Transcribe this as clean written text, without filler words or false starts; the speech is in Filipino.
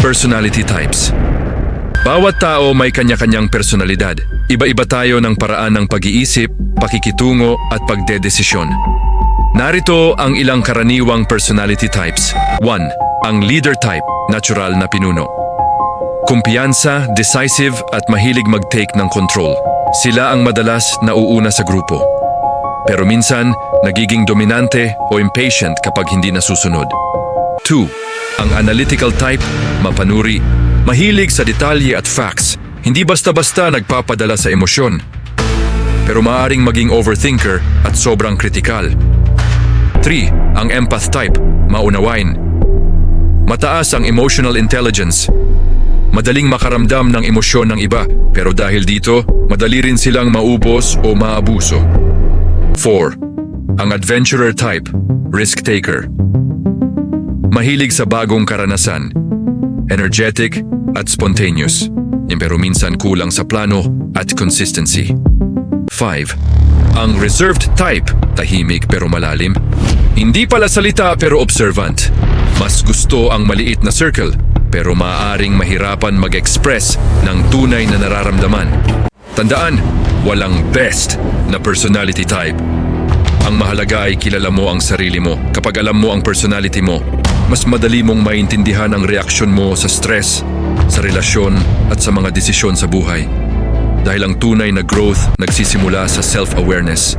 Personality types. Bawat tao may kanya-kanyang personalidad. Iba-iba tayo ng paraan ng pag-iisip, pakikitungo at pagdedesisyon. Narito ang ilang karaniwang personality types. 1. Ang leader type, natural na pinuno. Kumpiyansa, decisive at mahilig mag-take ng control. Sila ang madalas nauuna sa grupo. Pero minsan, nagiging dominante o impatient kapag hindi nasusunod. 2. Ang analytical type, mapanuri. Mahilig sa detalye at facts. Hindi basta-basta nagpapadala sa emosyon. Pero maaaring maging overthinker at sobrang kritikal. 3. Ang empath type, maunawain. Mataas ang emotional intelligence. Madaling makaramdam ng emosyon ng iba, pero dahil dito, madali rin silang maubos o maabuso. 4. Ang adventurer type, risk taker. Mahilig sa bagong karanasan. Energetic at spontaneous. Pero minsan kulang sa plano at consistency. 5. Ang reserved type, tahimik pero malalim. Hindi pala salita pero observant. Mas gusto ang maliit na circle, pero maaaring mahirapan mag-express ng tunay na nararamdaman. Tandaan, walang best na personality type. Ang mahalaga ay kilala mo ang sarili mo. Kapag alam mo ang personality mo, mas madali mong maintindihan ang reaksyon mo sa stress, sa relasyon at sa mga desisyon sa buhay. Dahil ang tunay na growth nagsisimula sa self-awareness.